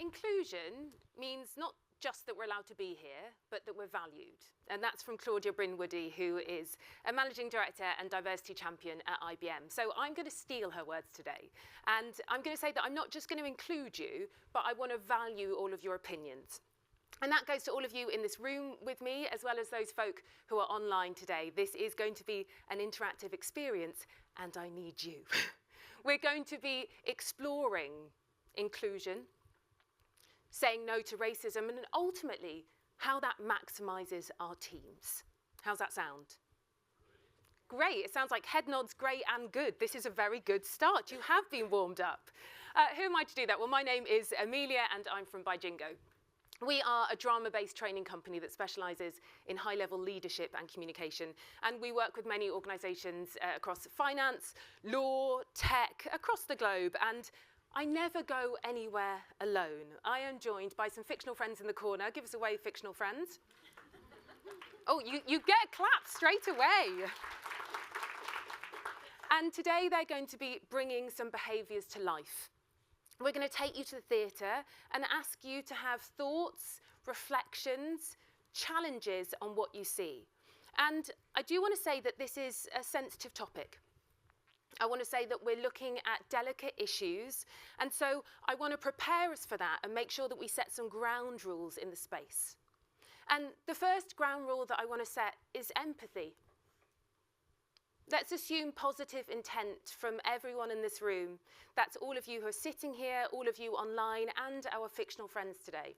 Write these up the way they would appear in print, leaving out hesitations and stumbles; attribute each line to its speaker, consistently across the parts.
Speaker 1: inclusion means not just that we're allowed to be here, but that we're valued. And that's from Claudia Brinwoody, who is a managing director and diversity champion at IBM. So I'm going to steal her words today. And I'm going to say that I'm not just going to include you, but I want to value all of your opinions. And that goes to all of you in this room with me, as well as those folk who are online today. This is going to be an interactive experience, and I need you. We're going to be exploring inclusion, saying no to racism, and ultimately how that maximises our teams. How's that sound? Great. It sounds like head nods, great and good. This is a very good start. You have been warmed up. Who am I to do that? Well, my name is Amelia, and I'm from Bi-Jingo. We are a drama-based training company that specialises in high-level leadership and communication, and we work with many organisations across finance, law, tech, across the globe, and I never go anywhere alone. I am joined by some fictional friends in the corner. Give us a wave, fictional friends. Oh, you get clapped straight away. And today they're going to be bringing some behaviours to life. We're going to take you to the theatre and ask you to have thoughts, reflections, challenges on what you see. And I do want to say that this is a sensitive topic. I want to say that we're looking at delicate issues, and so I want to prepare us for that and make sure that we set some ground rules in the space. And the first ground rule that I want to set is empathy. Let's assume positive intent from everyone in this room. That's all of you who are sitting here, all of you online, and our fictional friends today.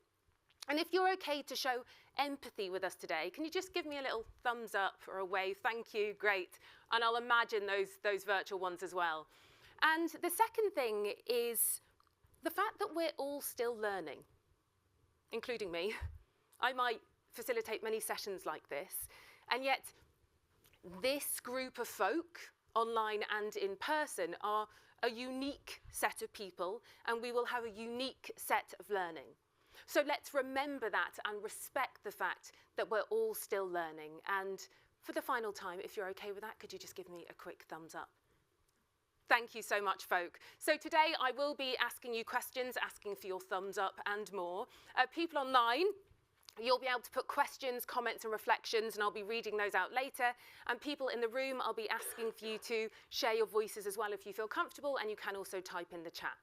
Speaker 1: And if you're okay to show empathy with us today, can you just give me a little thumbs up or a wave? Thank you, great. And I'll imagine those virtual ones as well. And the second thing is the fact that we're all still learning, including me. I might facilitate many sessions like this, and yet this group of folk, online and in person, are a unique set of people, and we will have a unique set of learning. So let's remember that and respect the fact that we're all still learning. And for the final time, if you're okay with that, could you just give me a quick thumbs up? Thank you so much, folk. So today I will be asking you questions, asking for your thumbs up and more. People online, you'll be able to put questions, comments and reflections, and I'll be reading those out later. And people in the room, I'll be asking for you to share your voices as well if you feel comfortable, and you can also type in the chat.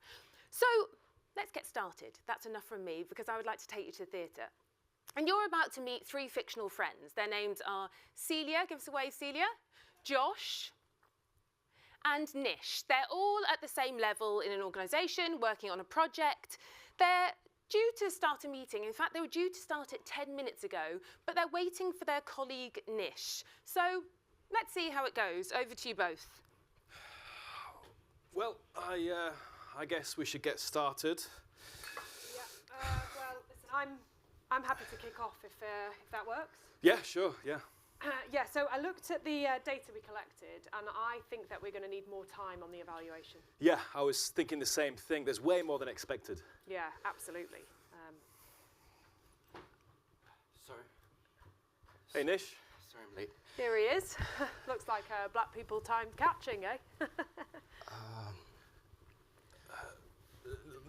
Speaker 1: So let's get started. That's enough from me, because I would like to take you to the theatre. And you're about to meet three fictional friends. Their names are Celia, give us a wave, Celia, Josh, and Nish. They're all at the same level in an organisation, working on a project. They're due to start a meeting. In fact, they were due to start it 10 minutes ago, but they're waiting for their colleague, Nish. So let's see how it goes. Over to you both.
Speaker 2: Well, I guess we should get started.
Speaker 3: Yeah, well, listen, I'm happy to kick off if that works.
Speaker 2: Yeah, sure, yeah.
Speaker 3: Yeah, so I looked at the data we collected, and I think that we're going to need more time on the evaluation.
Speaker 2: Yeah, I was thinking the same thing. There's way more than expected.
Speaker 3: Yeah, absolutely.
Speaker 4: Sorry.
Speaker 2: Hey, Nish.
Speaker 4: Sorry I'm late.
Speaker 3: Here he is. Looks like black people time catching, eh?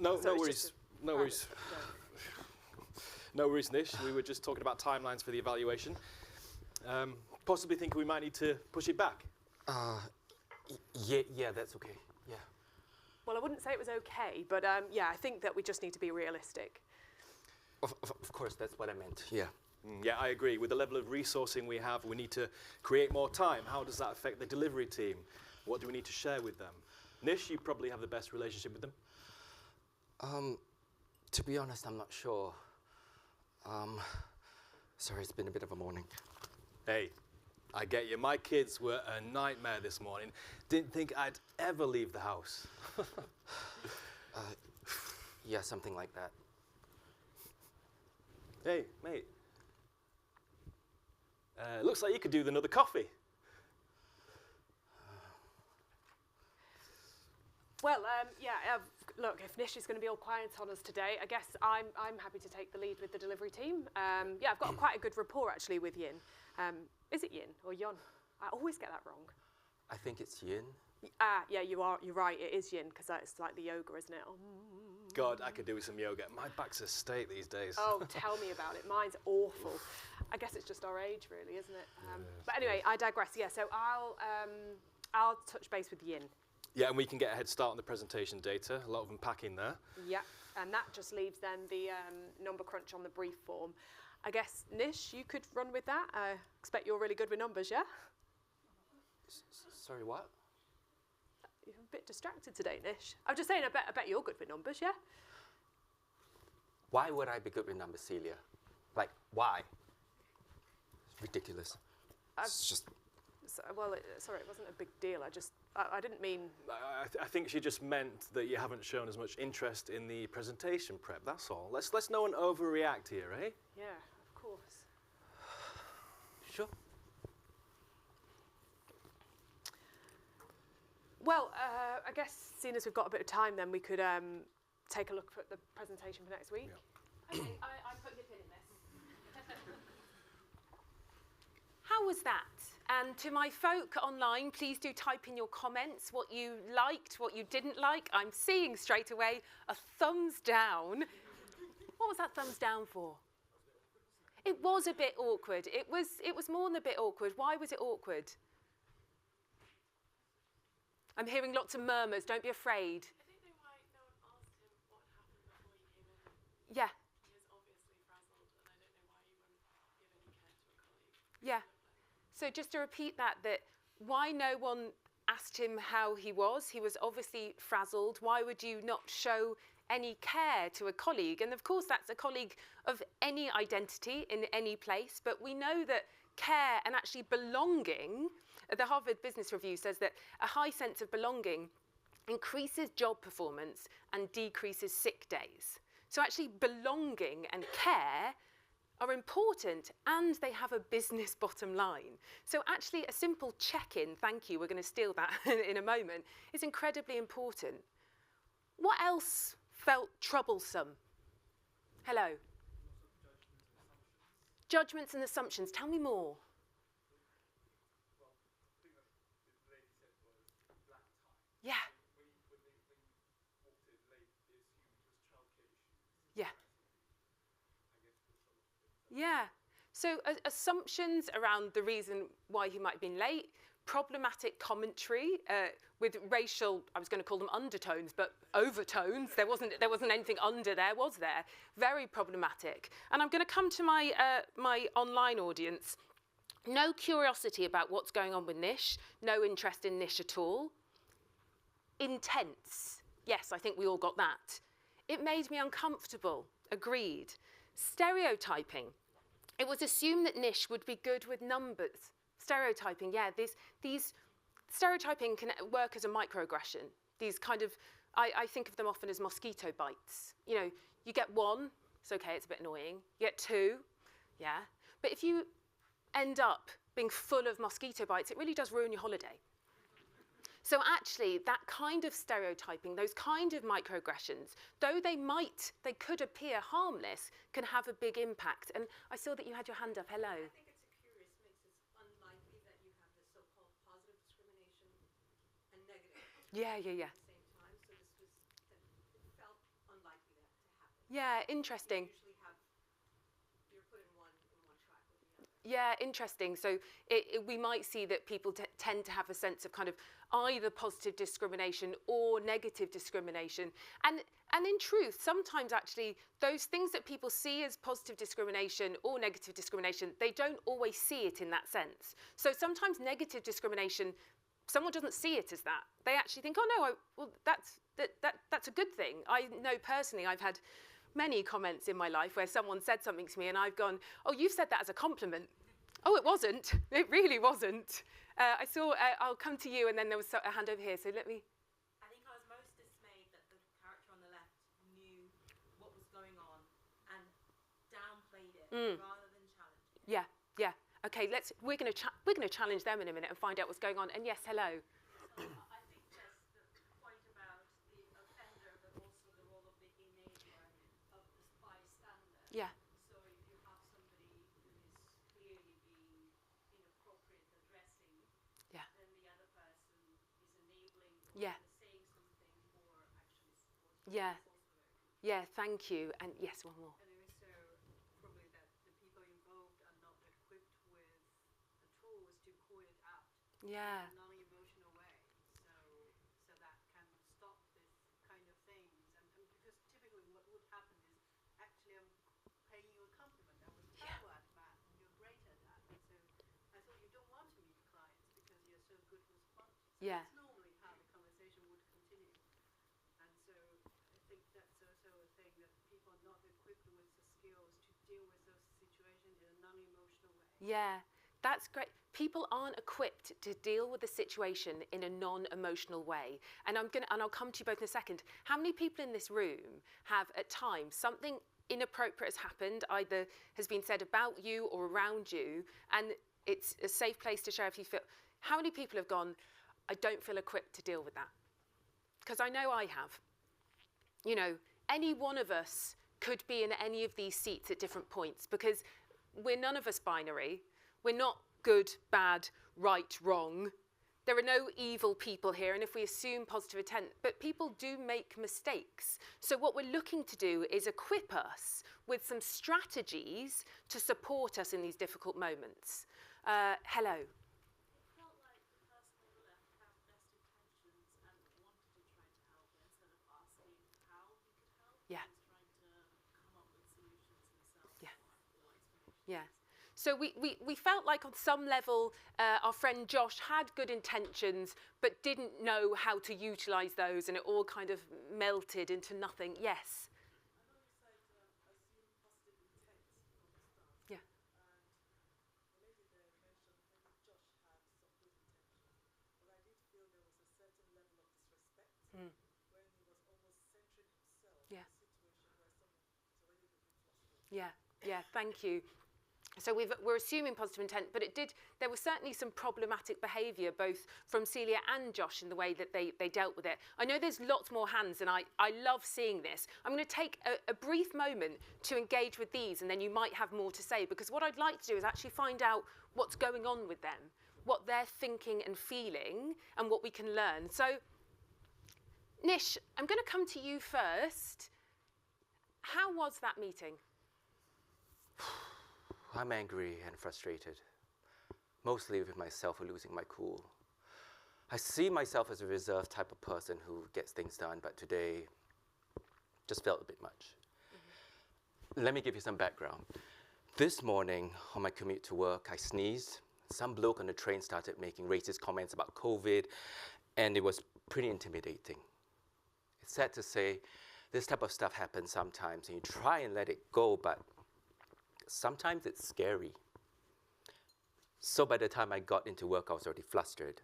Speaker 2: No
Speaker 3: So it's
Speaker 2: worries.
Speaker 3: just
Speaker 2: No worries. No worries, Nish. We were just talking about timelines for the evaluation. Possibly think we might need to push it back.
Speaker 4: Yeah, that's okay. Yeah.
Speaker 3: Well, I wouldn't say it was okay, but yeah, I think that we just need to be realistic.
Speaker 4: Of course, that's what I meant. Yeah.
Speaker 2: Yeah, I agree. With the level of resourcing we have, we need to create more time. How does that affect the delivery team? What do we need to share with them? Nish, you probably have the best relationship with them.
Speaker 4: To be honest, I'm not sure. Sorry, it's been a bit of a morning.
Speaker 2: Hey, I get you. My kids were a nightmare this morning. Didn't think I'd ever leave the house.
Speaker 4: Yeah, something like that.
Speaker 2: Hey, mate. Looks like you could do with another coffee.
Speaker 3: Well, yeah, look, if Nish is going to be all quiet on us today, I guess I'm happy to take the lead with the delivery team. Yeah, I've got quite a good rapport, actually, with Yin. Is it Yin or Yon? I always get that wrong.
Speaker 4: I think it's Yin.
Speaker 3: Yeah, you're right, it is yin, because it's like the yoga, isn't it?
Speaker 2: God, I could do with some yoga. My back's a state these days.
Speaker 3: Oh, tell me about it. Mine's awful. I guess it's just our age, really, isn't it? But anyway, I digress. Yeah, so I'll touch base with yin.
Speaker 2: Yeah, and we can get a head start on the presentation data. A lot of unpacking there.
Speaker 3: Yeah, and that just leaves then the number crunch on the brief form. I guess, Nish, you could run with that. I expect you're really good with numbers, yeah?
Speaker 4: Sorry, what?
Speaker 3: You're a bit distracted today, Nish. I'm just saying, I bet you're good with numbers, yeah?
Speaker 4: Why would I be good with numbers, Celia? Like, why? It's ridiculous. It's just...
Speaker 3: Sorry, it wasn't a big deal. I didn't mean...
Speaker 2: I think she just meant that you haven't shown as much interest in the presentation prep, that's all. Let's no one overreact here, eh?
Speaker 3: Yeah, of course.
Speaker 4: Sure.
Speaker 3: Well, I guess, seeing as we've got a bit of time, then we could take a look at the presentation for next week.
Speaker 2: Yeah.
Speaker 1: Okay, I put your pin in this. How was that? And to my folk online, please do type in your comments what you liked, what you didn't like. I'm seeing straight away a thumbs down. What was that thumbs down for? It was a bit awkward. It was more than a bit awkward. Why was it awkward? I'm hearing lots of murmurs. Don't be afraid.
Speaker 5: I think they might no one asked him what happened before he came in.
Speaker 1: Yeah,
Speaker 5: He was obviously frazzled, and I don't know why you wouldn't give any care to a colleague.
Speaker 1: yeah. So just to repeat that why no one asked him how he was obviously frazzled. Why would you not show any care to a colleague? And of course, that's a colleague of any identity in any place, but we know that care and actually belonging, the Harvard Business Review says that a high sense of belonging increases job performance and decreases sick days. So actually belonging and care are important, and they have a business bottom line. So actually a simple check-in, thank you, we're going to steal that in a moment, is incredibly important. What else felt troublesome? Hello? Judgments and assumptions, tell me more. Yeah. Yeah. Yeah. So assumptions around the reason why he might have been late, problematic commentary with racial, I was going to call them undertones, but overtones. There wasn't anything under there, was there? Very problematic. And I'm going to come to my my online audience. No curiosity about what's going on with Nish. No interest in Nish at all. Intense. Yes, I think we all got that. It made me uncomfortable. Agreed. Stereotyping. It was assumed that Nish would be good with numbers. Stereotyping, yeah, these stereotyping can work as a microaggression. These kind of, I think of them often as mosquito bites. You know, you get one, it's okay, it's a bit annoying. You get two, yeah. But if you end up being full of mosquito bites, it really does ruin your holiday. So actually, that kind of stereotyping, those kind of microaggressions, though they could appear harmless, can have a big impact. And I saw that you had your hand up. Hello.
Speaker 5: I think it's a curious mix. It's unlikely that you have the so-called positive discrimination and negative
Speaker 1: Yeah.
Speaker 5: at the same time. So it felt unlikely that to happen.
Speaker 1: Yeah, interesting.
Speaker 5: You usually you're put in one track or the other.
Speaker 1: Yeah, interesting. So we might see that people tend to have a sense of kind of either positive discrimination or negative discrimination. And in truth, sometimes actually those things that people see as positive discrimination or negative discrimination, they don't always see it in that sense. So sometimes negative discrimination, someone doesn't see it as that. They actually think, oh no, that's a good thing. I know personally I've had many comments in my life where someone said something to me and I've gone, oh, you've said that as a compliment. Oh, it wasn't. It really wasn't. I saw, I'll come to you, and then there was a hand over here, so let me.
Speaker 5: I think I was most dismayed that the character on the left knew what was going on and downplayed it rather than challenged it.
Speaker 1: Yeah. Okay, we're going to challenge them in a minute and find out what's going on. And yes, hello.
Speaker 5: So I think there's the point about the offender, but also the role of the enabler of the bystander.
Speaker 1: Yeah.
Speaker 5: So if you have somebody who is clearly being inappropriate addressing,
Speaker 1: Yeah.
Speaker 5: then the other person is enabling
Speaker 1: Yeah.
Speaker 5: saying something or actually supporting.
Speaker 1: Yeah.
Speaker 5: It's also very good.
Speaker 1: Yeah, thank you. And yes, one more.
Speaker 5: And also probably that the people involved are not equipped with the tools to call it out
Speaker 1: Yeah.
Speaker 5: in a non-emotional way. So that can stop this kind of things. And because typically what would happen is actually I'm paying you a compliment. I was terrible at math and you're great at that. And so I thought you don't want to meet clients because you're so good with quantity. So
Speaker 1: Yeah.
Speaker 5: that's normally how the conversation would continue. And so I think that's also a thing that people are not equipped with the skills to deal with those situations in a non-emotional way.
Speaker 1: Yeah, that's great. People aren't equipped to deal with the situation in a non-emotional way. And I'll come to you both in a second. How many people in this room have at times something inappropriate has happened, either has been said about you or around you, and it's a safe place to share if you feel. How many people have gone, I don't feel equipped to deal with that? Because I know I have. You know, any one of us could be in any of these seats at different points because we're none of us binary. We're not good, bad, right, wrong. There are no evil people here, and if we assume positive intent, but people do make mistakes. So what we're looking to do is equip us with some strategies to support us in these difficult moments. Hello.
Speaker 5: It felt like the person on the left had best intentions and wanted to try to help instead of asking how he could help.
Speaker 1: Yeah.
Speaker 5: He was trying to come up with solutions himself.
Speaker 1: Yeah.
Speaker 5: Or explanations.
Speaker 1: Yeah. So we felt like on some level our friend Josh had good intentions but didn't know how to utilise those, and it all kind of melted into nothing. Yes.
Speaker 6: I know you said assume positive intent from the start.
Speaker 1: Yeah.
Speaker 6: And the lady there mentioned maybe Josh had some good intentions. But I did feel there was a certain level of disrespect when he was almost centering himself
Speaker 1: Yeah.
Speaker 6: in a situation where someone is already looking flustered.
Speaker 1: Yeah. Yeah. Thank you. So we're assuming positive intent, but there was certainly some problematic behaviour, both from Celia and Josh, in the way that they dealt with it. I know there's lots more hands, and I love seeing this. I'm going to take a brief moment to engage with these, and then you might have more to say, because what I'd like to do is actually find out what's going on with them, what they're thinking and feeling, and what we can learn. So, Nish, I'm going to come to you first. How was that meeting?
Speaker 4: I'm angry and frustrated, mostly with myself for losing my cool. I see myself as a reserved type of person who gets things done, but today just felt a bit much. Let me give you some background. This morning, on my commute to work, I sneezed. Some bloke on the train started making racist comments about COVID, and it was pretty intimidating. It's sad to say, this type of stuff happens sometimes, and you try and let it go, but sometimes it's scary. So by the time I got into work, I was already flustered.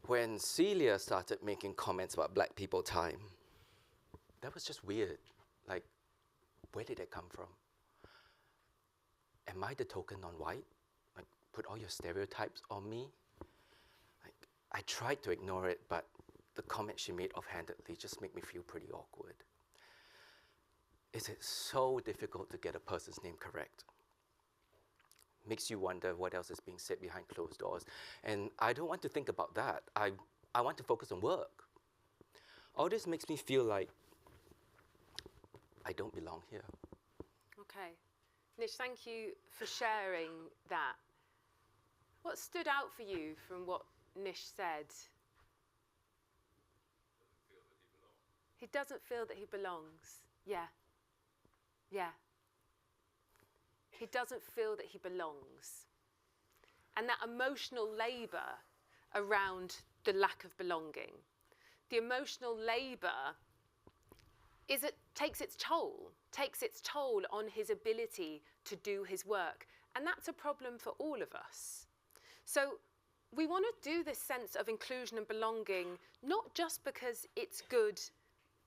Speaker 4: When Celia started making comments about black people time, that was just weird. Like, where did it come from? Am I the token non-white? Like, put all your stereotypes on me? Like, I tried to ignore it, but the comment she made offhandedly just made me feel pretty awkward. Is it so difficult to get a person's name correct? Makes you wonder what else is being said behind closed doors. And I don't want to think about that. I want to focus on work. All this makes me feel like I don't belong here.
Speaker 1: Okay. Nish, thank you for sharing that. What stood out for you from what Nish said? He doesn't feel that he belongs. Yeah. Yeah. He doesn't feel that he belongs. And that emotional labour around the lack of belonging, the emotional labour takes its toll on his ability to do his work. And that's a problem for all of us. So we want to do this sense of inclusion and belonging, not just because it's good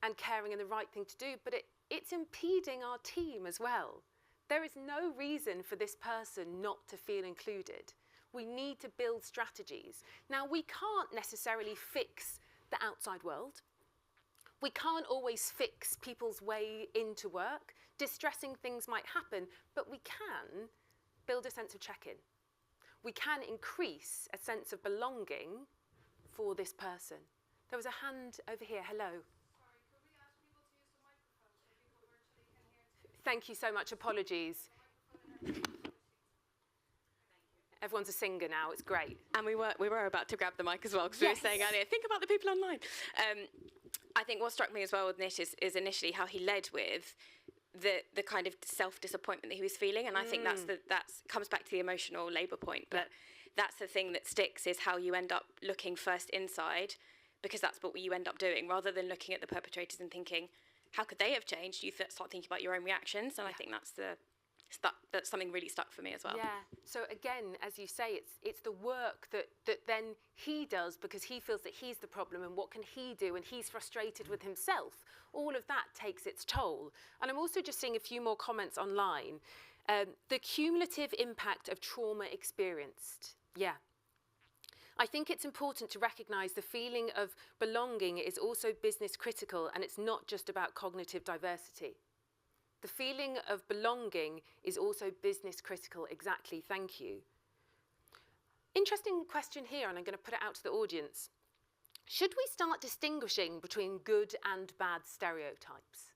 Speaker 1: and caring and the right thing to do, but it's impeding our team as well. There is no reason for this person not to feel included. We need to build strategies. Now, we can't necessarily fix the outside world. We can't always fix people's way into work. Distressing things might happen, but we can build a sense of check-in. We can increase a sense of belonging for this person. There was a hand over here. Hello.
Speaker 7: Sorry, could we ask people to use the microphone so people virtually can hear too?
Speaker 1: Thank you so much. Apologies. Everyone's a singer now. It's great.
Speaker 8: And we were about to grab the mic as well, because we were saying earlier, think about the people online. I think what struck me as well with Nish is initially how he led with the kind of self-disappointment that he was feeling, and I think that's comes back to the emotional labour point. But that's the thing that sticks, is how you end up looking first inside, because that's what you end up doing, rather than looking at the perpetrators and thinking, how could they have changed? You start thinking about your own reactions, and I think that's something really stuck for me as well.
Speaker 1: Yeah. So again, as you say, it's the work that then he does, because he feels that he's the problem, and what can he do, and he's frustrated with himself. All of that takes its toll. And I'm also just seeing a few more comments online. The cumulative impact of trauma experienced. Yeah. I think it's important to recognise the feeling of belonging is also business critical, and it's not just about cognitive diversity. The feeling of belonging is also business critical. Exactly, thank you. Interesting question here, and I'm going to put it out to the audience. Should we start distinguishing between good and bad stereotypes?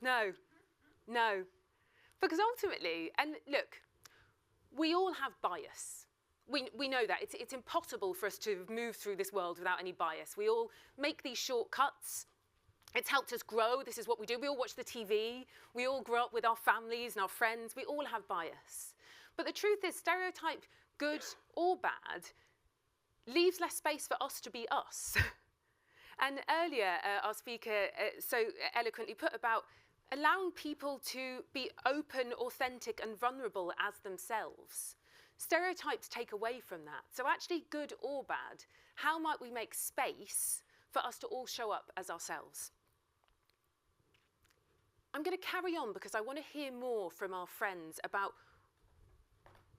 Speaker 1: No. No. Because ultimately, and look, we all have bias. We know that. It's impossible for us to move through this world without any bias. We all make these shortcuts. It's helped us grow. This is what we do. We all watch the TV. We all grow up with our families and our friends. We all have bias. But the truth is, stereotype, good or bad, leaves less space for us to be us. And earlier, our speaker so eloquently put about allowing people to be open, authentic, and vulnerable as themselves. Stereotypes take away from that. So actually, good or bad, how might we make space for us to all show up as ourselves? I'm going to carry on because I want to hear more from our friends about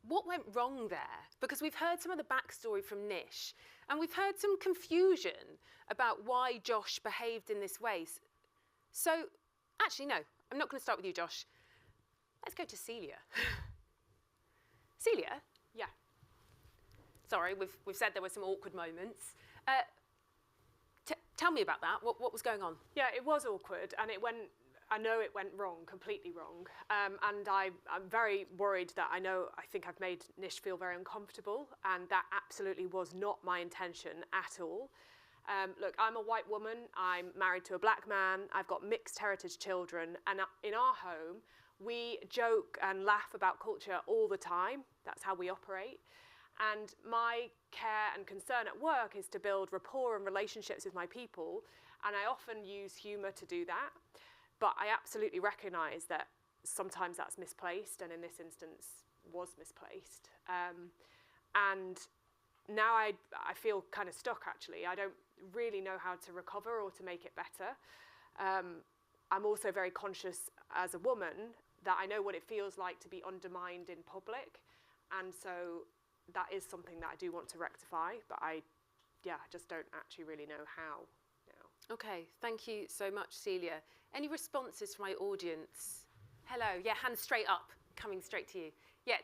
Speaker 1: what went wrong there, because we've heard some of the backstory from Nish, and we've heard some confusion about why Josh behaved in this way. So, actually, no, I'm not going to start with you, Josh. Let's go to Celia. Celia?
Speaker 3: Yeah.
Speaker 1: Sorry, we've said there were some awkward moments. Tell me about that. What was going on?
Speaker 3: Yeah, it was awkward, and I know it went wrong, completely wrong. And I'm very worried that I think I've made Nish feel very uncomfortable, and that absolutely was not my intention at all. Look, I'm a white woman, I'm married to a black man, I've got mixed heritage children, and in our home, we joke and laugh about culture all the time. That's how we operate. And my care and concern at work is to build rapport and relationships with my people, and I often use humour to do that. But I absolutely recognise that sometimes that's misplaced, and in this instance was misplaced. And now I feel kind of stuck, actually. I don't really know how to recover or to make it better. I'm also very conscious as a woman that I know what it feels like to be undermined in public. And so that is something that I do want to rectify, but I just don't actually really know how now.
Speaker 1: Okay, thank you so much, Celia. Any responses from my audience? Hello, yeah, hands straight up, coming straight to you. Yeah,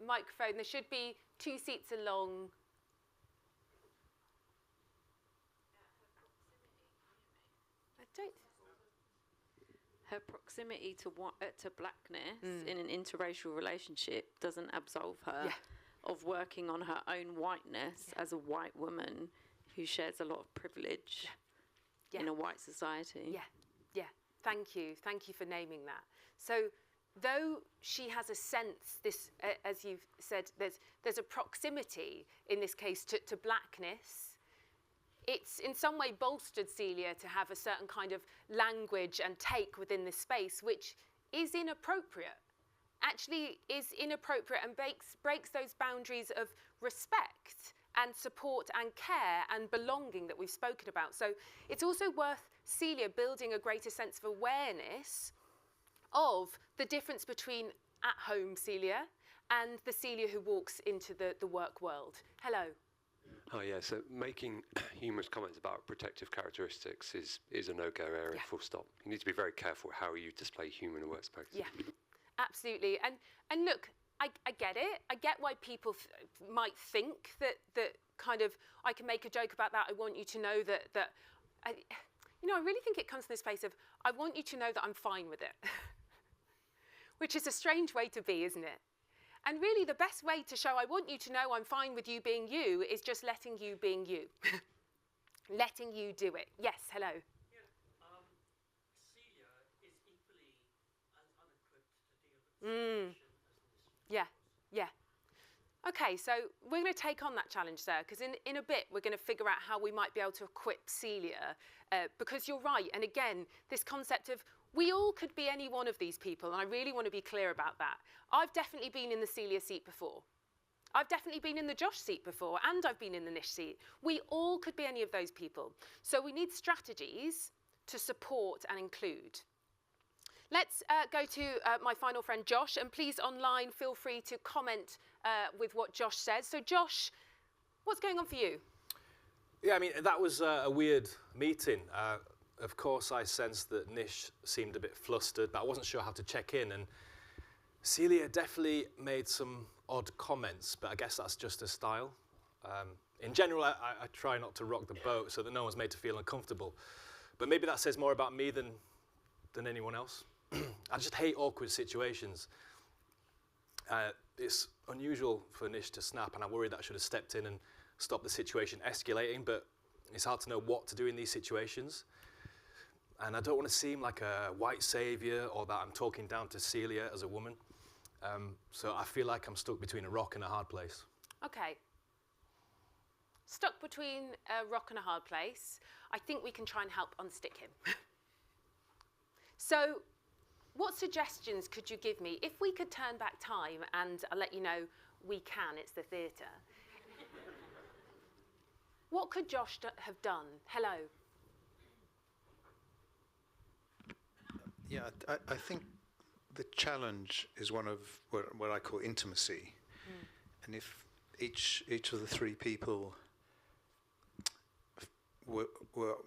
Speaker 1: microphone, there should be 2 seats along. I don't.
Speaker 9: Her proximity to blackness in an interracial relationship doesn't absolve her of working on her own whiteness as a white woman who shares a lot of privilege in a white society.
Speaker 1: Yeah. Thank you for naming that. So, though she has a sense, this, as you've said, there's a proximity in this case to blackness. It's in some way bolstered Celia to have a certain kind of language and take within this space, which is inappropriate. Actually is inappropriate and breaks those boundaries of respect and support and care and belonging that we've spoken about. So it's also worth Celia building a greater sense of awareness of the difference between at home Celia and the Celia who walks into the work world. Hello.
Speaker 10: Oh yeah, so making humorous comments about protective characteristics is a no-go area, full stop. You need to be very careful how you display humour in a workspace.
Speaker 1: Yeah, absolutely. And look, I get it. I get why people might think that kind of, I can make a joke about that. I want you to know that I really think it comes from this place of, I want you to know that I'm fine with it. Which is a strange way to be, isn't it? And really the best way to show I want you to know I'm fine with you being you is just letting you being you. Letting you do it. Yes, hello.
Speaker 11: Celia is equally as unequipped to deal with the situation as Nish.
Speaker 1: Yeah, yeah. Okay, so we're going to take on that challenge, sir, because in a bit we're going to figure out how we might be able to equip Celia, because you're right. And again, this concept of we all could be any one of these people, and I really want to be clear about that. I've definitely been in the Celia seat before. I've definitely been in the Josh seat before, and I've been in the Nish seat. We all could be any of those people. So we need strategies to support and include. Let's go to my final friend, Josh, and please online feel free to comment with what Josh says. So Josh, what's going on for you?
Speaker 2: Yeah, I mean, that was a weird meeting. Of course, I sensed that Nish seemed a bit flustered, but I wasn't sure how to check in. And Celia definitely made some odd comments, but I guess that's just her style. In general, I try not to rock the boat so that no one's made to feel uncomfortable. But maybe that says more about me than anyone else. I just hate awkward situations. It's unusual for Nish to snap, and I worry that I should have stepped in and stopped the situation escalating, but it's hard to know what to do in these situations. And I don't want to seem like a white saviour or that I'm talking down to Celia as a woman. So I feel like I'm stuck between a rock and a hard place.
Speaker 1: Okay. Stuck between a rock and a hard place. I think we can try and help unstick him. So what suggestions could you give me? If we could turn back time, and I'll let you know we can, it's the theatre. What could Josh have done? Hello.
Speaker 12: Yeah, I think the challenge is one of what I call intimacy. And if each of the three people were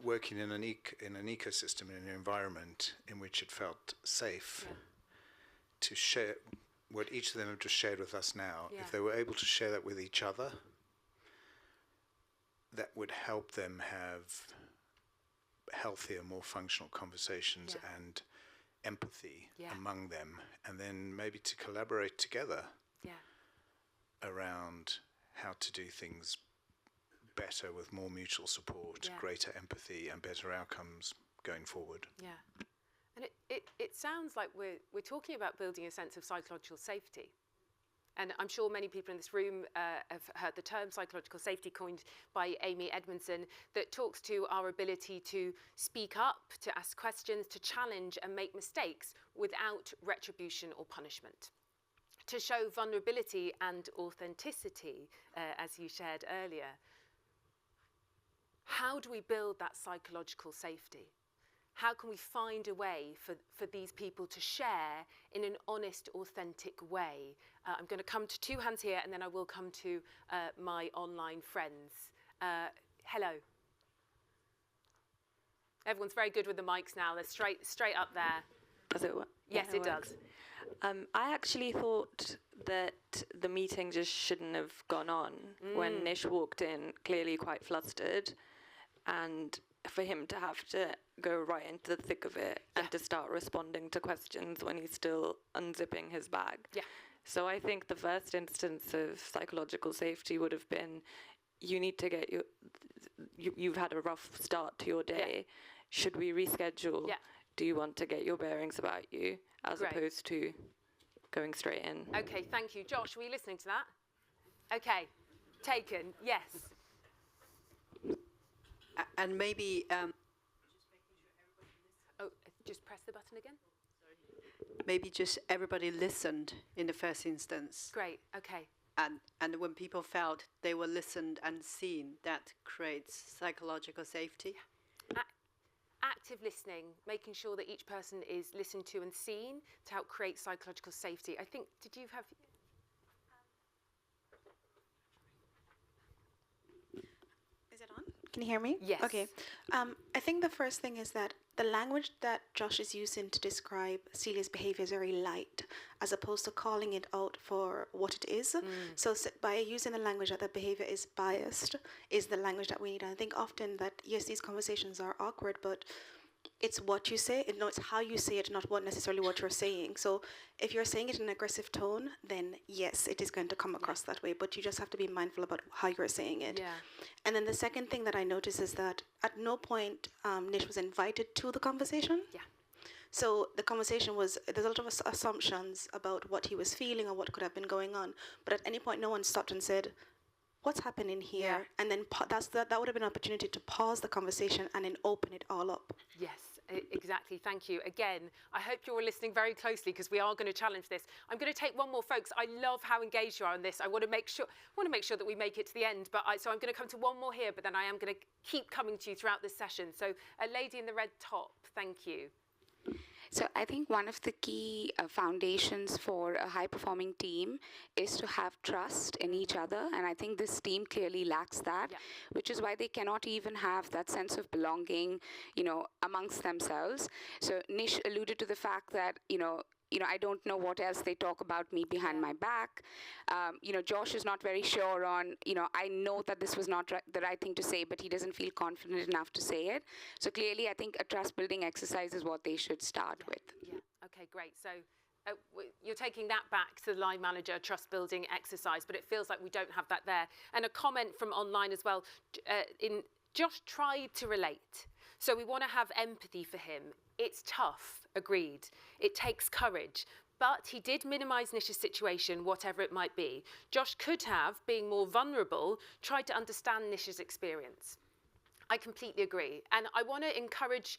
Speaker 12: working in an ecosystem, in an environment in which it felt safe to share what each of them have just shared with us now, if they were able to share that with each other, that would help them have healthier, more functional conversations and empathy among them, and then maybe to collaborate together around how to do things better with more mutual support, greater empathy, and better outcomes going forward.
Speaker 1: Yeah. And it sounds like we're talking about building a sense of psychological safety. And I'm sure many people in this room have heard the term psychological safety coined by Amy Edmondson, that talks to our ability to speak up, to ask questions, to challenge and make mistakes without retribution or punishment. To show vulnerability and authenticity, as you shared earlier. How do we build that psychological safety? How can we find a way for these people to share in an honest, authentic way? I'm going to come to two hands here, and then I will come to my online friends. Hello. Everyone's very good with the mics now. They're straight up there.
Speaker 13: Does it work?
Speaker 1: Yes, it does.
Speaker 13: I actually thought that the meeting just shouldn't have gone on when Nish walked in, clearly quite flustered, and for him to have to go right into the thick of it and to start responding to questions when he's still unzipping his bag.
Speaker 1: Yeah.
Speaker 13: So I think the first instance of psychological safety would have been, you need to get you've had a rough start to your day. Yeah. Should we reschedule?
Speaker 1: Yeah.
Speaker 13: Do you want to get your bearings about you, as opposed to going straight in?
Speaker 1: Okay, thank you. Josh, were you listening to that? Okay, taken, yes.
Speaker 5: And maybe...
Speaker 1: just press the button again.
Speaker 5: Maybe just everybody listened in the first instance.
Speaker 1: Great, okay.
Speaker 5: And when people felt they were listened and seen, that creates psychological safety.
Speaker 1: Active listening, making sure that each person is listened to and seen to help create psychological safety. I think, did you have...
Speaker 14: Is it on? Can you hear me?
Speaker 1: Yes.
Speaker 14: Okay. I think the first thing is that the language that Josh is using to describe Celia's behavior is very light, as opposed to calling it out for what it is. So by using the language that the behavior is biased, is the language that we need. And I think often that, yes, these conversations are awkward, but it's what you say, it's how you say it, not what necessarily what you're saying. So if you're saying it in an aggressive tone, then yes, it is going to come across that way, but you just have to be mindful about how you're saying it.
Speaker 1: Yeah.
Speaker 14: And then the second thing that I noticed is that at no point Nish was invited to the conversation.
Speaker 1: Yeah.
Speaker 14: So the conversation was, there's a lot of assumptions about what he was feeling or what could have been going on, but at any point no one stopped and said, what's happening here?
Speaker 1: Yeah.
Speaker 14: And then that would have been an opportunity to pause the conversation and then open it all up.
Speaker 1: Yes, exactly. Thank you. Again, I hope you're all listening very closely because we are going to challenge this. I'm going to take one more, folks. I love how engaged you are on this. I want to make sure that we make it to the end. So I'm going to come to one more here, but then I am going to keep coming to you throughout this session. So a lady in the red top, thank you.
Speaker 15: So I think one of the key foundations for a high-performing team is to have trust in each other, and I think this team clearly lacks that, which is why they cannot even have that sense of belonging, amongst themselves. So Nish alluded to the fact that, I don't know what else they talk about me behind my back. Josh is not very sure on, I know that this was not the right thing to say, but he doesn't feel confident enough to say it. So clearly, I think a trust-building exercise is what they should start with.
Speaker 1: Yeah, okay, great. So you're taking that back to the line manager trust-building exercise, but it feels like we don't have that there. And a comment from online as well, Josh tried to relate. So we want to have empathy for him. It's tough, agreed. It takes courage. But he did minimise Nish's situation, whatever it might be. Josh could have, being more vulnerable, tried to understand Nish's experience. I completely agree. And I want to encourage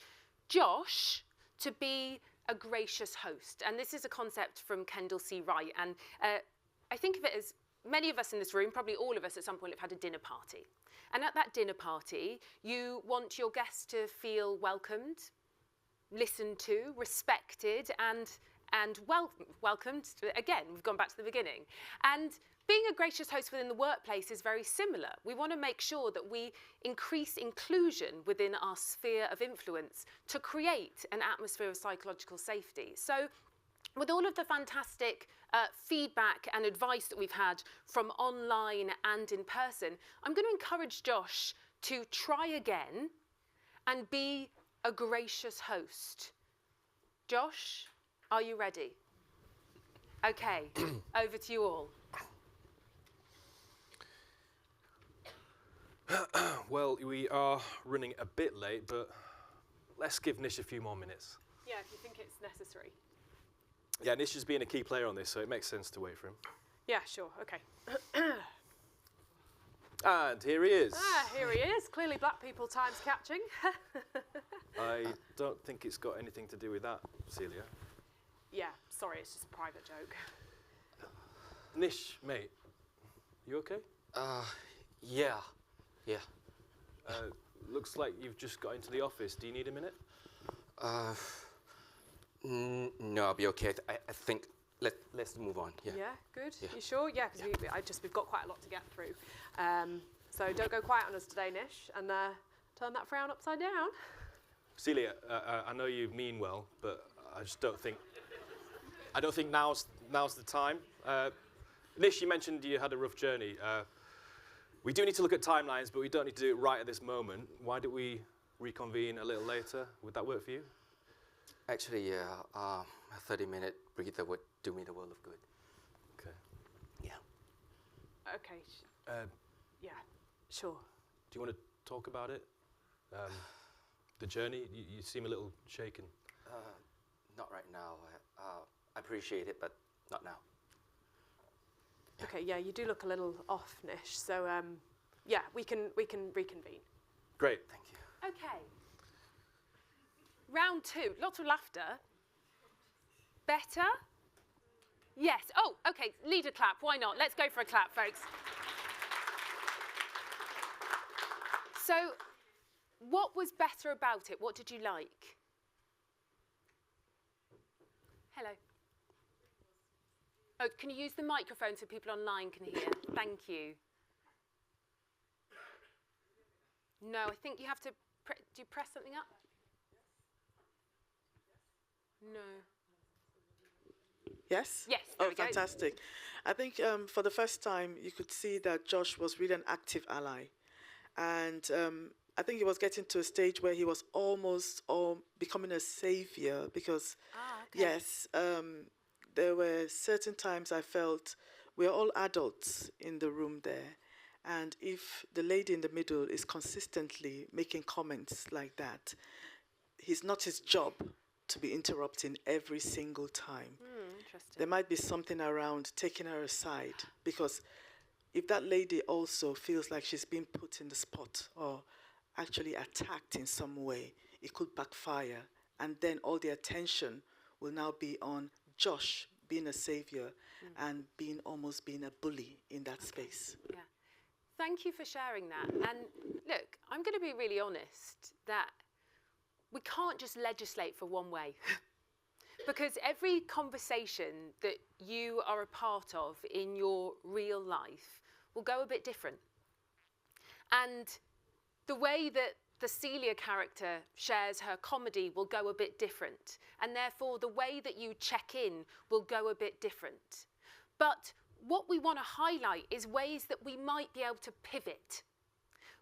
Speaker 1: Josh to be a gracious host. And this is a concept from Kendall C. Wright. And I think of it as many of us in this room, probably all of us at some point, have had a dinner party. And at that dinner party, you want your guests to feel welcomed, listened to, respected, and welcomed. Again, we've gone back to the beginning. And being a gracious host within the workplace is very similar. We want to make sure that we increase inclusion within our sphere of influence to create an atmosphere of psychological safety. So with all of the fantastic feedback and advice that we've had from online and in person, I'm going to encourage Josh to try again and be a gracious host. Josh, are you ready? Okay, over to you all.
Speaker 2: Well, we are running a bit late, but let's give Nish a few more minutes.
Speaker 3: Yeah, if you think it's necessary.
Speaker 2: Yeah, Nish is being a key player on this, so it makes sense to wait for him.
Speaker 3: Yeah, sure, okay.
Speaker 2: And here he is.
Speaker 3: Here he is. Clearly black people time's catching.
Speaker 2: I don't think it's got anything to do with that, Celia.
Speaker 3: Yeah, sorry, it's just a private joke.
Speaker 2: Nish, mate, you okay?
Speaker 4: Yeah.
Speaker 2: Looks like you've just got into the office. Do you need a minute?
Speaker 4: No, I'll be okay. I think let's move on. Yeah.
Speaker 3: Yeah, good.
Speaker 4: Yeah.
Speaker 3: You sure? Yeah, because we've got quite a lot to get through. So don't go quiet on us today, Nish, and turn that frown upside down.
Speaker 2: Celia, I know you mean well, but I just don't think. I don't think now's the time. Nish, you mentioned you had a rough journey. We do need to look at timelines, but we don't need to do it right at this moment. Why don't we reconvene a little later? Would that work for you?
Speaker 4: Actually, yeah. A 30-minute breather would do me the world of good.
Speaker 2: Okay.
Speaker 4: Yeah.
Speaker 3: Okay. Yeah, sure.
Speaker 2: Do you want to talk about it? The journey? You seem a little shaken.
Speaker 4: Not right now. I appreciate it, but not now.
Speaker 3: Yeah. Okay, yeah, you do look a little off, Nish. So, yeah, we can reconvene.
Speaker 2: Great.
Speaker 4: Thank you.
Speaker 1: Okay. Round 2, lots of laughter. Better? Yes. Oh, okay, leader clap, why not? Let's go for a clap, folks. So, what was better about it? What did you like? Hello. Oh, can you use the microphone so people online can hear? Thank you. No, I think you have to, do you press something up? No.
Speaker 6: Yes?
Speaker 1: Yes, there
Speaker 6: Oh,
Speaker 1: we go.
Speaker 6: fantastic. I think for the first time, you could see that Josh was really an active ally. And I think he was getting to a stage where he was almost becoming a savior because, yes, there were certain times I felt we're all adults in the room there. And if the lady in the middle is consistently making comments like that, it's not his job to be interrupting every single time.
Speaker 1: Interesting.
Speaker 6: There might be something around taking her aside, because if that lady also feels like she's being put in the spot or actually attacked in some way, it could backfire. And then all the attention will now be on Josh being a savior and almost being a bully in that space.
Speaker 1: Yeah. Thank you for sharing that. And look, I'm going to be really honest that we can't just legislate for one way. Because every conversation that you are a part of in your real life will go a bit different. And the way that the Celia character shares her comedy will go a bit different. And therefore, the way that you check in will go a bit different. But what we want to highlight is ways that we might be able to pivot.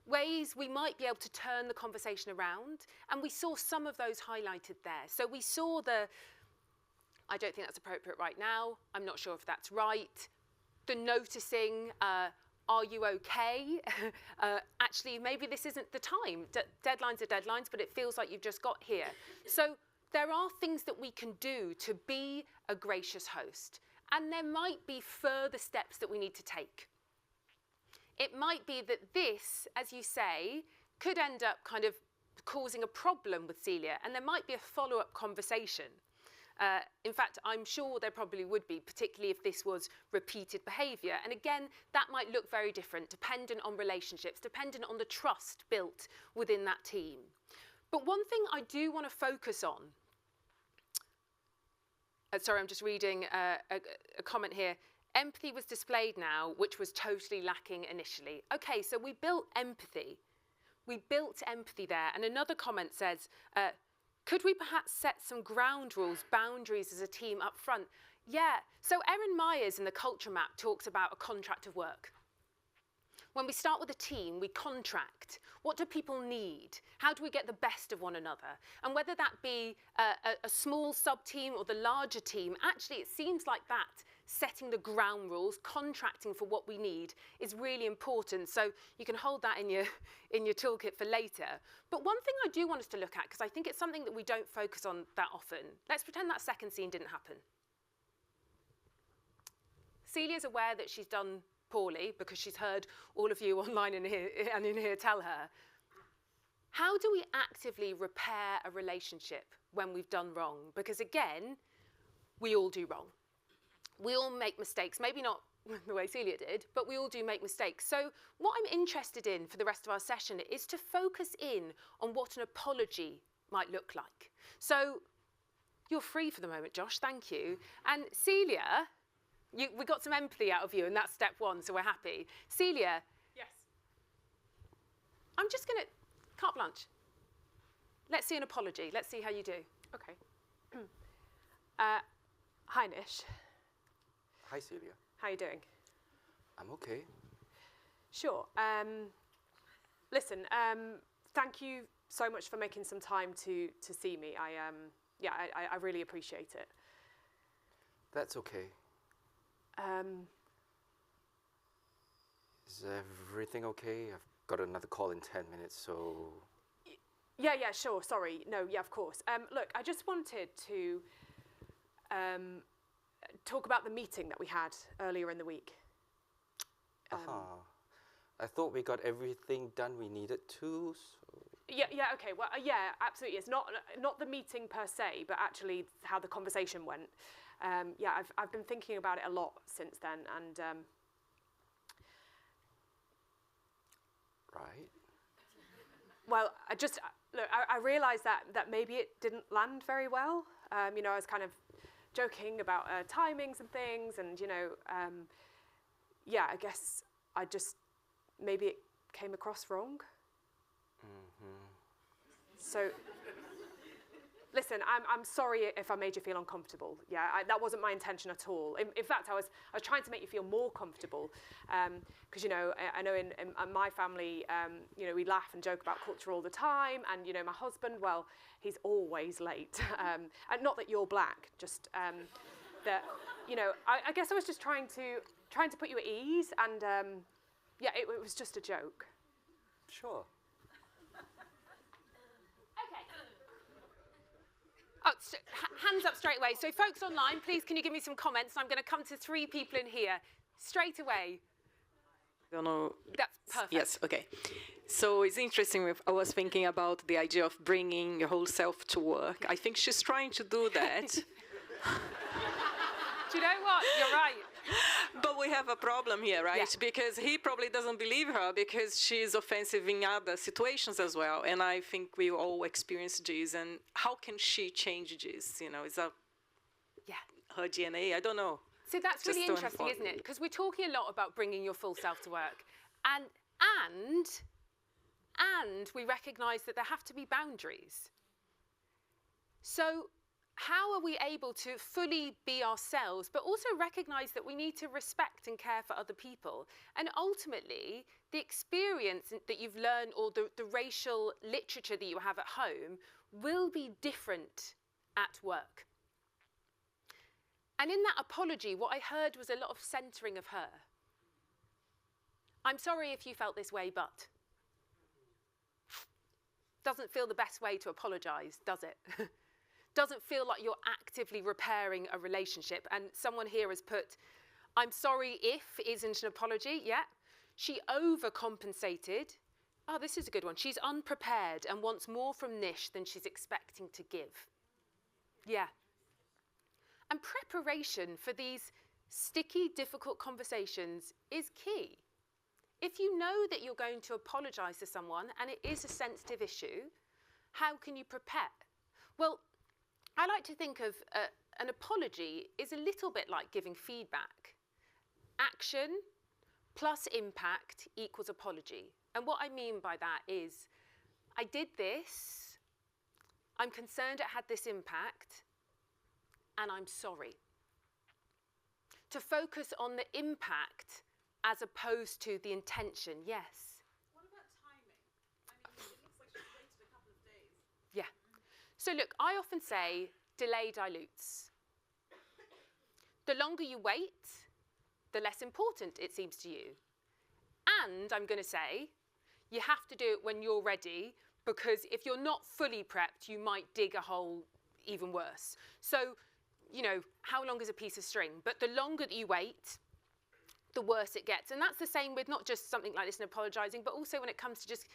Speaker 1: Ways we might be able to turn the conversation around. And we saw some of those highlighted there. So we saw I don't think that's appropriate right now. I'm not sure if that's right. The noticing, are you okay? Actually, maybe this isn't the time. Deadlines are deadlines, but it feels like you've just got here. So there are things that we can do to be a gracious host. And there might be further steps that we need to take. It might be that this, as you say, could end up kind of causing a problem with Celia, and there might be a follow-up conversation. In fact, I'm sure there probably would be, particularly if this was repeated behaviour. And again, that might look very different, dependent on relationships, dependent on the trust built within that team. But one thing I do want to focus on, sorry, I'm just reading a comment here. Empathy was displayed now, which was totally lacking initially. Okay, so we built empathy. We built empathy there. And another comment says, could we perhaps set some ground rules, boundaries as a team up front? Yeah, so Erin Myers in the Culture Map talks about a contract of work. When we start with a team, we contract. What do people need? How do we get the best of one another? And whether that be a small sub-team or the larger team, actually it seems like that, setting the ground rules, contracting for what we need is really important. So you can hold that in your toolkit for later. But one thing I do want us to look at, because I think it's something that we don't focus on that often, let's pretend that second scene didn't happen. Celia's aware that she's done poorly because she's heard all of you online and in here tell her. How do we actively repair a relationship when we've done wrong? Because again, we all do wrong. We all make mistakes, maybe not the way Celia did, but we all do make mistakes. So what I'm interested in for the rest of our session is to focus in on what an apology might look like. So you're free for the moment, Josh, thank you. And Celia, we got some empathy out of you, and that's step one, so we're happy. Celia.
Speaker 3: Yes.
Speaker 1: I'm just going to, carte blanche. Let's see an apology. Let's see how you do.
Speaker 3: Okay. Hi, Nish.
Speaker 4: Hi, Celia.
Speaker 3: How are you doing?
Speaker 4: I'm okay.
Speaker 3: Sure. Listen, thank you so much for making some time to see me. I really appreciate it.
Speaker 4: That's okay. Is everything okay? I've got another call in 10 minutes, so...
Speaker 3: Yeah, sure, sorry. No, yeah, of course. Look, I just wanted to talk about the meeting that we had earlier in the week.
Speaker 4: I thought we got everything done we needed to, so...
Speaker 3: Yeah, okay, well, yeah, absolutely. It's not the meeting per se, but actually how the conversation went. Yeah, I've been thinking about it a lot since then, and...
Speaker 4: Right.
Speaker 3: Well, I realised that maybe it didn't land very well. I was kind of joking about timings and things, and yeah, I guess maybe it came across wrong.
Speaker 4: Mm-hmm.
Speaker 3: So, listen, I'm sorry if I made you feel uncomfortable. Yeah, that wasn't my intention at all. In fact, I was trying to make you feel more comfortable. Because, you know, I know in my family, you know, we laugh and joke about culture all the time. And, you know, my husband, well, he's always late. And not that you're black, just that, you know, I guess I was just trying to put you at ease. And, yeah, it was just a joke.
Speaker 4: Sure.
Speaker 1: Oh, hands up straight away. So folks online, please can you give me some comments? I'm going to come to 3 people in here straight away.
Speaker 16: Don't know.
Speaker 1: That's perfect.
Speaker 16: Yes, okay. So it's interesting. I was thinking about the idea of bringing your whole self to work. I think she's trying to do that.
Speaker 1: Do you know what? You're right.
Speaker 16: But we have a problem here, right? Yeah. Because he probably doesn't believe her because she's offensive in other situations as well. And I think we all experience this. And how can she change this? You know, is that her DNA? I don't know.
Speaker 1: So that's really interesting, isn't it? Because we're talking a lot about bringing your full self to work. And we recognise that there have to be boundaries. So how are we able to fully be ourselves, but also recognise that we need to respect and care for other people? And ultimately, the experience that you've learned or the racial literature that you have at home will be different at work. And in that apology, what I heard was a lot of centering of her. I'm sorry if you felt this way, but. Doesn't feel the best way to apologise, does it? Doesn't feel like you're actively repairing a relationship. And someone here has put, I'm sorry if isn't an apology. Yeah. She overcompensated. Oh, this is a good one. She's unprepared and wants more from Nish than she's expecting to give. Yeah. And preparation for these sticky, difficult conversations is key. If you know that you're going to apologise to someone and it is a sensitive issue, how can you prepare? Well, I like to think of an apology is a little bit like giving feedback. Action plus impact equals apology. And what I mean by that is, I did this, I'm concerned it had this impact, and I'm sorry. To focus on the impact as opposed to the intention, yes.
Speaker 5: What about timing? I mean, it looks like she's waited a couple of days.
Speaker 1: Yeah. So look, I often say delay dilutes. The longer you wait, the less important it seems to you. And I'm going to say, you have to do it when you're ready, because if you're not fully prepped, you might dig a hole even worse. So, you know, how long is a piece of string? But the longer that you wait, the worse it gets. And that's the same with not just something like this and apologising, but also when it comes to just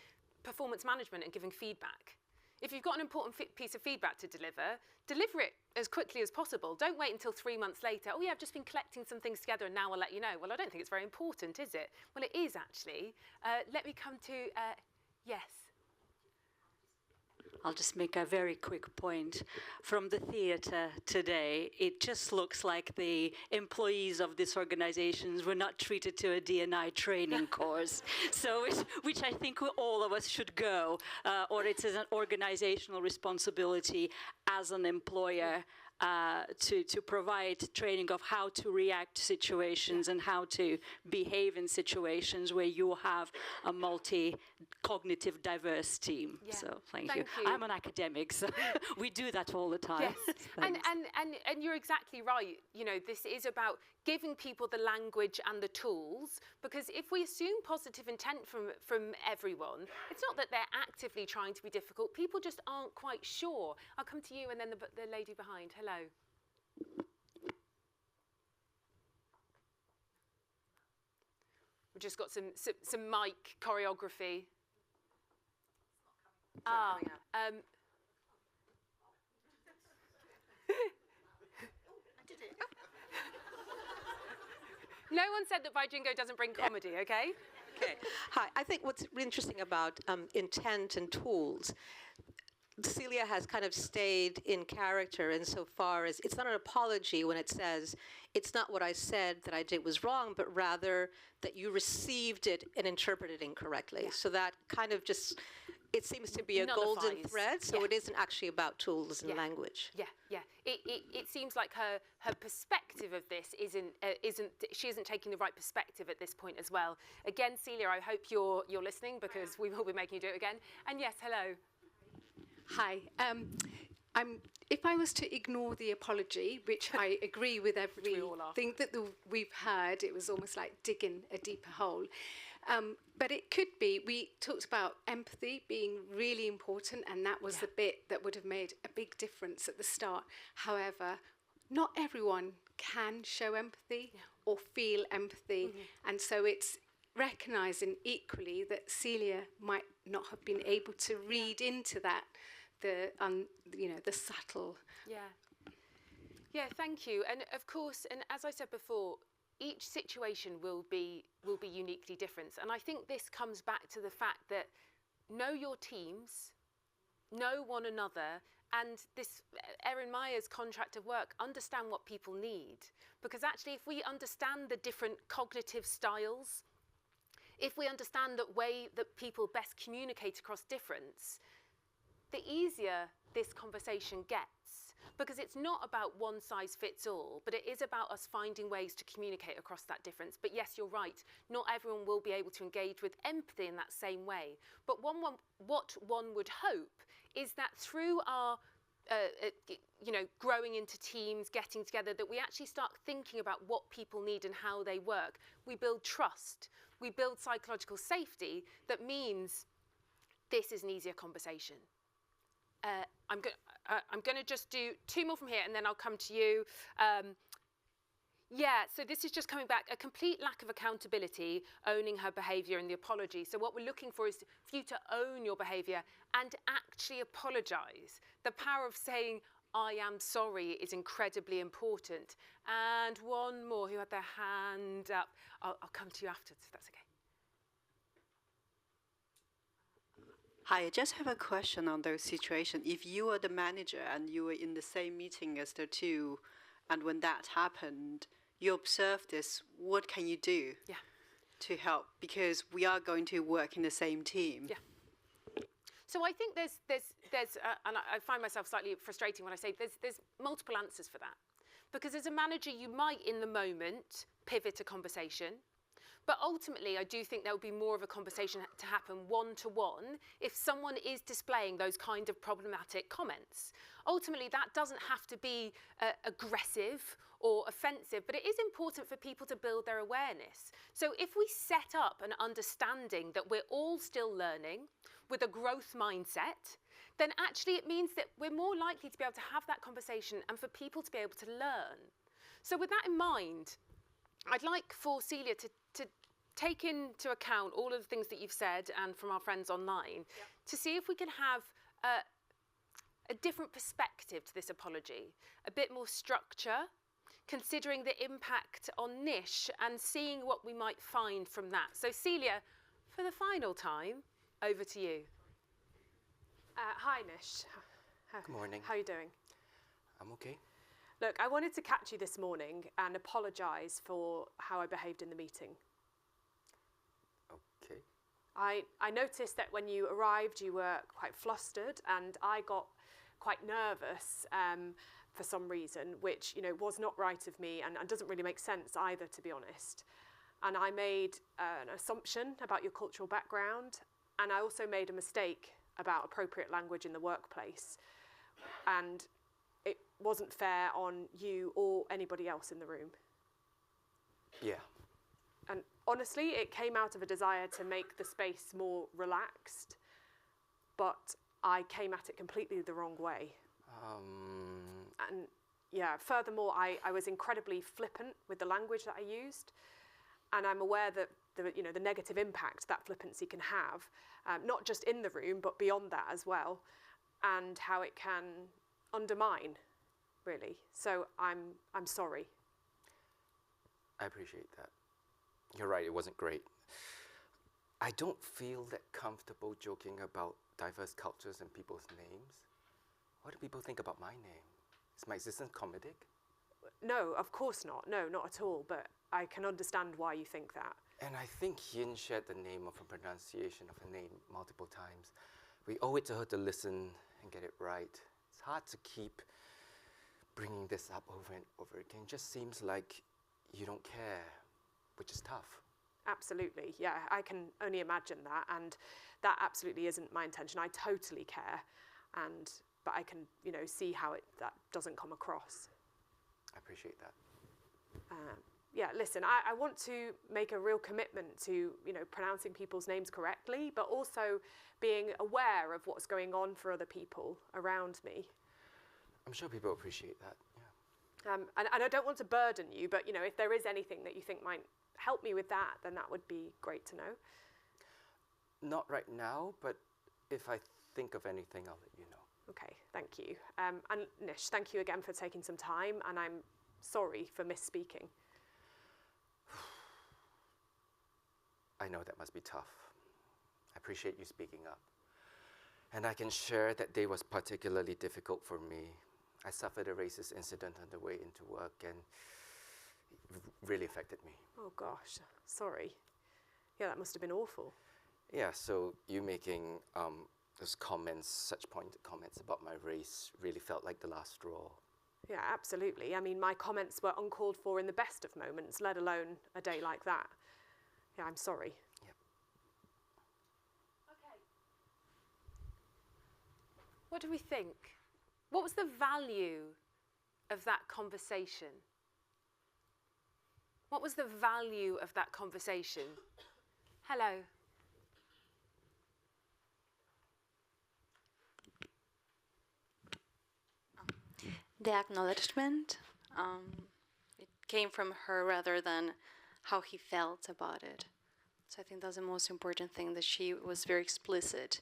Speaker 1: performance management and giving feedback. If you've got an important piece of feedback to deliver it as quickly as possible. Don't wait until 3 months later. Oh yeah, I've just been collecting some things together and now I'll let you know. Well, I don't think it's very important, is it? Well, it is actually. Let me come to, yes.
Speaker 17: I'll just make a very quick point. From the theatre today, it just looks like the employees of these organizations were not treated to a D&I training course. So, which I think all of us should go, or it's an organizational responsibility as an employer to provide training of how to react to situations and how to behave in situations where you have a multi-cognitive diverse team. Yeah. So thank you. I'm an academic, so we do that all the time.
Speaker 1: Yes, and you're exactly right. You know, this is about giving people the language and the tools, because if we assume positive intent from everyone, it's not that they're actively trying to be difficult. People just aren't quite sure. I'll come to you and then the lady behind. Hello. We've just got some mic choreography. No one said that Bi-Jingo doesn't bring comedy, okay?
Speaker 18: Okay. Hi. I think what's really interesting about intent and tools, Celia has kind of stayed in character insofar as it's not an apology when it says, it's not what I said that I did was wrong, but rather that you received it and interpreted it incorrectly. Yeah. So that kind of just it seems to be a golden thread, so it isn't actually about tools and language.
Speaker 1: Yeah. It seems like her perspective of this she isn't taking the right perspective at this point as well. Again, Celia, I hope you're listening, because we will be making you do it again. And yes, hello.
Speaker 19: Hi. If I was to ignore the apology, which I agree with everything that we've heard, it was almost like digging a deeper hole. But it could be, we talked about empathy being really important, and that was the bit that would have made a big difference at the start. However, not everyone can show empathy or feel empathy, and so it's recognising equally that Celia might not have been able to read into that, the subtle.
Speaker 1: Yeah, thank you. And of course, and as I said before, each situation will be uniquely different. And I think this comes back to the fact that know your teams, know one another, and this Erin Meyer's contract of work, understand what people need. Because actually, if we understand the different cognitive styles, if we understand the way that people best communicate across difference, the easier this conversation gets. Because it's not about one size fits all, but it is about us finding ways to communicate across that difference. But yes, you're right, not everyone will be able to engage with empathy in that same way. But what one would hope is that through our growing into teams, getting together, that we actually start thinking about what people need and how they work. We build trust, we build psychological safety. That means this is an easier conversation. I'm going to just do 2 more from here, and then I'll come to you. So this is just coming back. A complete lack of accountability, owning her behaviour and the apology. So what we're looking for is for you to own your behaviour and actually apologise. The power of saying, I am sorry, is incredibly important. And one more who had their hand up. I'll come to you afterwards, if that's okay.
Speaker 20: Hi, I just have a question on those situations. If you were the manager and you were in the same meeting as the two, and when that happened, you observe this, what can you do to help? Because we are going to work in the same team.
Speaker 1: So I think there's and I find myself slightly frustrating when I say there's multiple answers for that. Because as a manager, you might in the moment pivot a conversation. But ultimately, I do think there will be more of a conversation to happen one-to-one if someone is displaying those kind of problematic comments. Ultimately, that doesn't have to be aggressive or offensive, but it is important for people to build their awareness. So if we set up an understanding that we're all still learning with a growth mindset, then actually it means that we're more likely to be able to have that conversation and for people to be able to learn. So with that in mind, I'd like for Celia to take into account all of the things that you've said and from our friends online to see if we can have a different perspective to this apology, a bit more structure, considering the impact on Nish and seeing what we might find from that. So Celia, for the final time, over to you.
Speaker 3: Hi, Nish.
Speaker 4: Good morning.
Speaker 3: How are you doing?
Speaker 4: I'm okay.
Speaker 3: Look, I wanted to catch you this morning and apologise for how I behaved in the meeting.
Speaker 4: Okay.
Speaker 3: I noticed that when you arrived, you were quite flustered, and I got quite nervous for some reason, which was not right of me and doesn't really make sense either, to be honest. And I made an assumption about your cultural background, and I also made a mistake about appropriate language in the workplace. And it wasn't fair on you or anybody else in the room.
Speaker 4: Yeah.
Speaker 3: And honestly, it came out of a desire to make the space more relaxed, but I came at it completely the wrong way. And yeah, furthermore, I was incredibly flippant with the language that I used, and I'm aware that the negative impact that flippancy can have, not just in the room, but beyond that as well, and how it can undermine, really. So I'm sorry.
Speaker 4: I appreciate that. You're right, it wasn't great. I don't feel that comfortable joking about diverse cultures and people's names. What do people think about my name? Is my existence comedic?
Speaker 3: No, of course not. No, not at all. But I can understand why you think that.
Speaker 4: And I think Yin shared the name of a pronunciation of a name multiple times, we owe it to her to listen and get it right. It's hard to keep bringing this up over and over again. It just seems like you don't care, which is tough.
Speaker 3: Absolutely, yeah, I can only imagine that, and that absolutely isn't my intention. I totally care, but I can, see how that doesn't come across.
Speaker 4: I appreciate that.
Speaker 3: Yeah, listen, I want to make a real commitment to, pronouncing people's names correctly, but also being aware of what's going on for other people around me.
Speaker 4: I'm sure people appreciate that, yeah.
Speaker 3: And I don't want to burden you, but, if there is anything that you think might help me with that, then that would be great to know.
Speaker 4: Not right now, but if I think of anything, I'll let you know.
Speaker 3: Okay, thank you. And Nish, thank you again for taking some time, and I'm sorry for misspeaking.
Speaker 4: I know that must be tough. I appreciate you speaking up. And I can share that day was particularly difficult for me. I suffered a racist incident on the way into work, and it really affected me.
Speaker 3: Oh gosh, sorry. Yeah, that must have been awful.
Speaker 4: Yeah, so you making those comments, such pointed comments about my race really felt like the last straw.
Speaker 3: Yeah, absolutely. I mean, my comments were uncalled for in the best of moments, let alone a day like that. Yeah, I'm sorry.
Speaker 4: Yep.
Speaker 1: Okay. What do we think? What was the value of that conversation? What was the value of that conversation? Hello.
Speaker 8: The acknowledgement, it came from her rather than how he felt about it. So I think that's the most important thing, that she was very explicit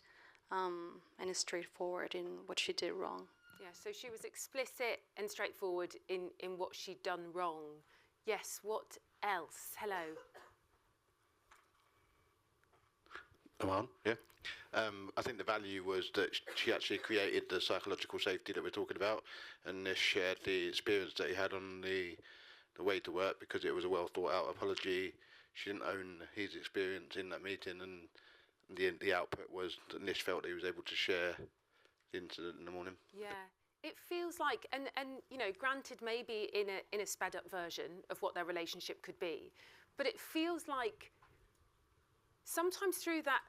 Speaker 8: and straightforward in what she did wrong.
Speaker 1: Yeah, so she was explicit and straightforward in what she'd done wrong. Yes, what else? Hello.
Speaker 21: Am I on? Yeah. I think the value was that she actually created the psychological safety that we're talking about, and Nish shared the experience that he had on the way to work, because it was a well thought out apology. She didn't own his experience in that meeting, and the output was that Nish felt he was able to share the incident in the morning.
Speaker 1: Yeah, it feels like, and granted, maybe in a sped up version of what their relationship could be, but it feels like sometimes through that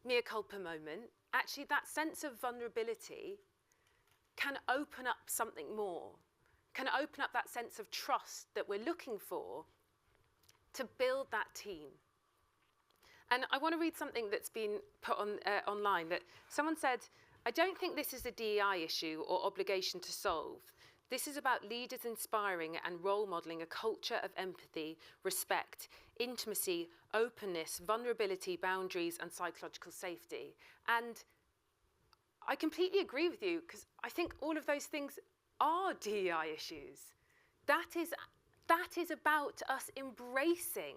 Speaker 1: mea culpa moment, actually that sense of vulnerability can open up something more, can open up that sense of trust that we're looking for to build that team. And I want to read something that's been put on online, that someone said, I don't think this is a DEI issue or obligation to solve. This is about leaders inspiring and role modelling a culture of empathy, respect, intimacy, openness, vulnerability, boundaries, and psychological safety. And I completely agree with you, because I think all of those things are DEI issues. That is about us embracing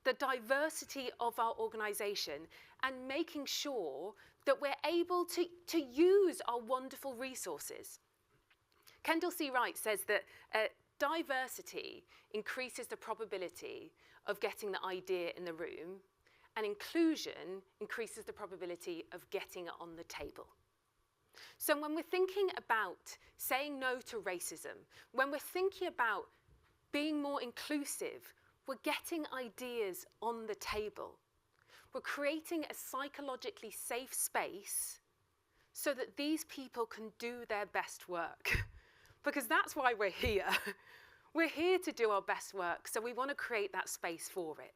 Speaker 1: the diversity of our organisation and making sure that we're able to use our wonderful resources. Kendall C. Wright says that diversity increases the probability of getting the idea in the room, and inclusion increases the probability of getting it on the table. So when we're thinking about saying no to racism, when we're thinking about being more inclusive, we're getting ideas on the table. We're creating a psychologically safe space so that these people can do their best work. Because that's why we're here. We're here to do our best work, so we want to create that space for it.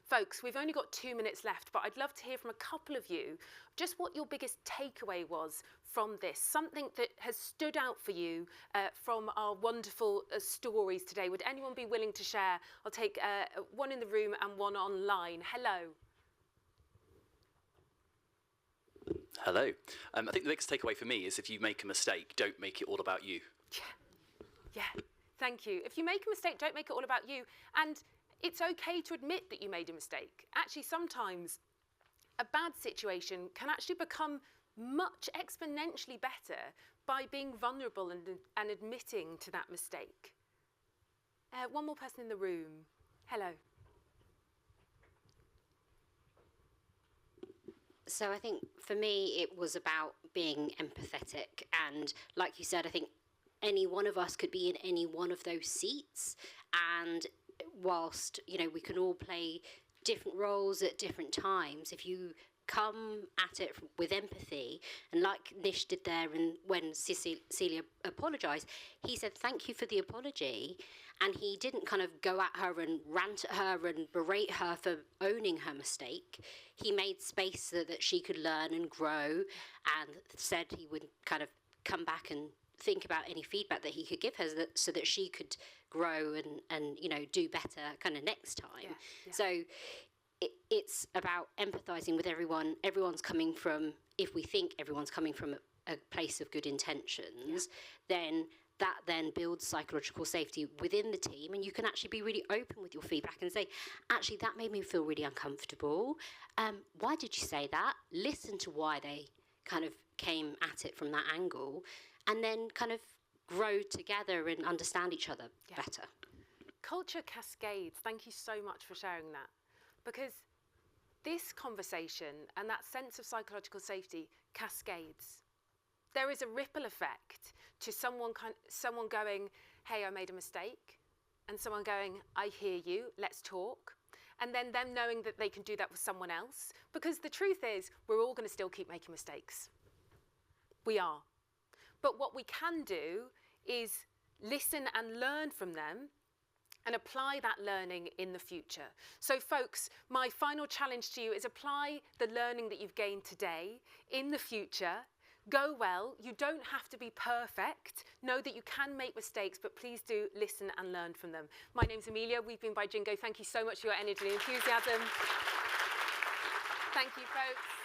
Speaker 1: Folks, we've only got 2 minutes left, but I'd love to hear from a couple of you just what your biggest takeaway was from this, something that has stood out for you from our wonderful stories today. Would anyone be willing to share? I'll take one in the room and one online. Hello.
Speaker 22: Hello. I think the biggest takeaway for me is, if you make a mistake, don't make it all about you.
Speaker 1: Yeah, thank you. If you make a mistake, don't make it all about you. And it's okay to admit that you made a mistake. Actually, sometimes a bad situation can actually become much exponentially better by being vulnerable and admitting to that mistake. One more person in the room. Hello.
Speaker 7: So I think for me, it was about being empathetic. And like you said, I think any one of us could be in any one of those seats. And whilst, you know, we can all play different roles at different times, if you come at it with empathy, and like Nish did there, and when Celia apologised, he said thank you for the apology, and he didn't kind of go at her and rant at her and berate her for owning her mistake. He made space so that she could learn and grow, and said he would kind of come back and think about any feedback that he could give her, so that she could grow and you know, do better kind of next time. So it's about empathizing with everyone. Everyone's coming from, if we think everyone's coming from a place of good intentions, then that then builds psychological safety within the team, and you can actually be really open with your feedback and say, actually, that made me feel really uncomfortable. Why did you say that? Listen to why they kind of came at it from that angle, and then kind of grow together and understand each other better.
Speaker 1: Culture cascades. Thank you so much for sharing that. Because this conversation and that sense of psychological safety cascades. There is a ripple effect to someone going, hey, I made a mistake, and someone going, I hear you, let's talk. And then them knowing that they can do that with someone else. Because the truth is, we're all going to still keep making mistakes. We are. But what we can do is listen and learn from them and apply that learning in the future. So folks, my final challenge to you is apply the learning that you've gained today in the future. Go well. You don't have to be perfect. Know that you can make mistakes, but please do listen and learn from them. My name's Amelia. We've been Bi-Jingo. Thank you so much for your energy and enthusiasm. Thank you, folks.